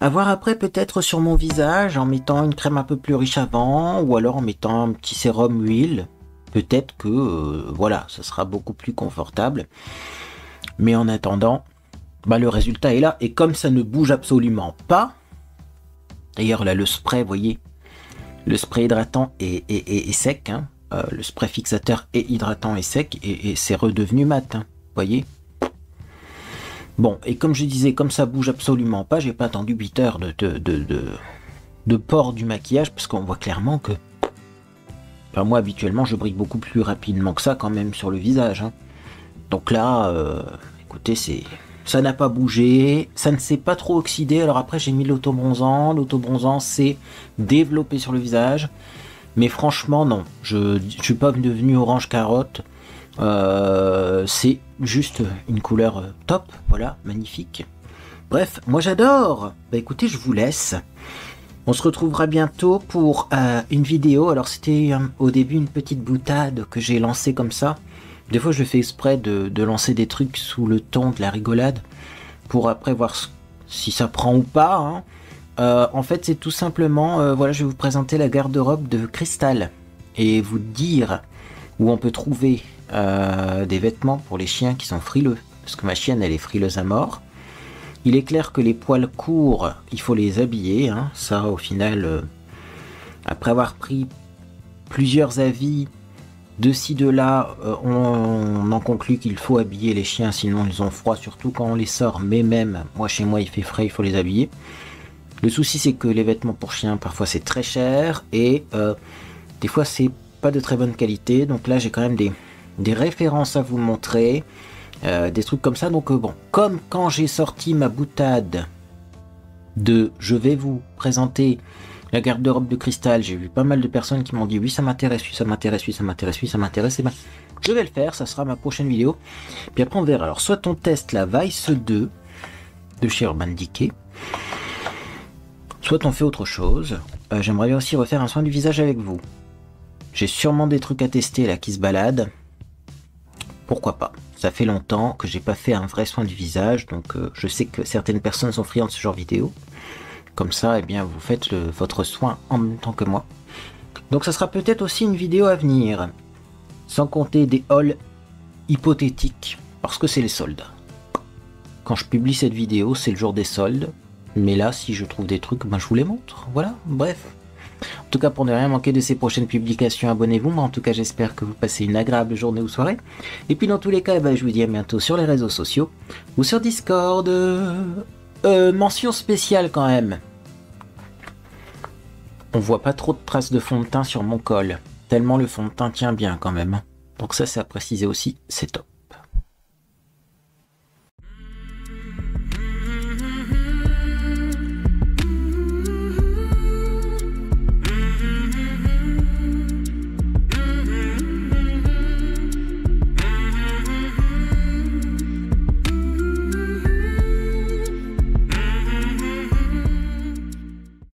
À voir après peut-être sur mon visage en mettant une crème un peu plus riche avant, ou alors en mettant un petit sérum huile. Peut-être que voilà, ça sera beaucoup plus confortable. Mais en attendant, bah, le résultat est là. Et comme ça ne bouge absolument pas, d'ailleurs là le spray, vous voyez, le spray hydratant est sec. Hein, le spray fixateur est hydratant et sec, et c'est redevenu mat. Hein, vous voyez. Bon, et comme je disais, comme ça bouge absolument pas, j'ai pas attendu 8 heures de port du maquillage, parce qu'on voit clairement que... Enfin, moi, habituellement, je brille beaucoup plus rapidement que ça, quand même, sur le visage. Hein. Donc là, écoutez, ça n'a pas bougé, ça ne s'est pas trop oxydé. Alors après, j'ai mis l'autobronzant. L'autobronzant, c'est développé sur le visage. Mais franchement, non. Je suis pas devenu orange carotte. C'est juste une couleur top, voilà, magnifique. Bref, moi j'adore. Bah écoutez, je vous laisse. On se retrouvera bientôt pour une vidéo. Alors c'était au début une petite boutade que j'ai lancée comme ça. Des fois je fais exprès de lancer des trucs sous le ton de la rigolade pour après voir si ça prend ou pas. Hein. En fait c'est tout simplement, voilà, je vais vous présenter la garde-robe de Cristal et vous dire où on peut trouver des vêtements pour les chiens qui sont frileux, parce que ma chienne elle est frileuse à mort. Il est clair que les poils courts, il faut les habiller, hein. Ça au final, après avoir pris plusieurs avis de ci de là, on en conclut qu'il faut habiller les chiens, sinon ils ont froid, surtout quand on les sort, mais même moi chez moi il fait frais, il faut les habiller. Le souci c'est que les vêtements pour chiens parfois c'est très cher, et des fois c'est pas de très bonne qualité, donc là j'ai quand même des références à vous montrer. des trucs comme ça. Donc bon, comme quand j'ai sorti ma boutade de je vais vous présenter la garde-robe de cristal, j'ai vu pas mal de personnes qui m'ont dit oui ça m'intéresse, oui ça m'intéresse, oui ça m'intéresse, oui ça m'intéresse, et ben je vais le faire, ça sera ma prochaine vidéo. Puis après on verra. Alors soit on teste la Vice 2 de chez Urban Decay, soit on fait autre chose. J'aimerais bien aussi refaire un soin du visage avec vous. J'ai sûrement des trucs à tester là qui se baladent. Pourquoi pas? Ça fait longtemps que j'ai pas fait un vrai soin du visage, donc je sais que certaines personnes sont friandes de ce genre de vidéo. Comme ça, eh bien, vous faites votre soin en même temps que moi. Donc ça sera peut-être aussi une vidéo à venir. Sans compter des hauls hypothétiques, parce que c'est les soldes. Quand je publie cette vidéo, c'est le jour des soldes. Mais là, si je trouve des trucs, ben, je vous les montre. Voilà, bref. En tout cas, pour ne rien manquer de ces prochaines publications, abonnez-vous. Moi, en tout cas, j'espère que vous passez une agréable journée ou soirée. Et puis, dans tous les cas, eh ben, je vous dis à bientôt sur les réseaux sociaux ou sur Discord. Mention spéciale quand même. On voit pas trop de traces de fond de teint sur mon col. Tellement le fond de teint tient bien quand même. Donc ça, c'est à préciser aussi, c'est top.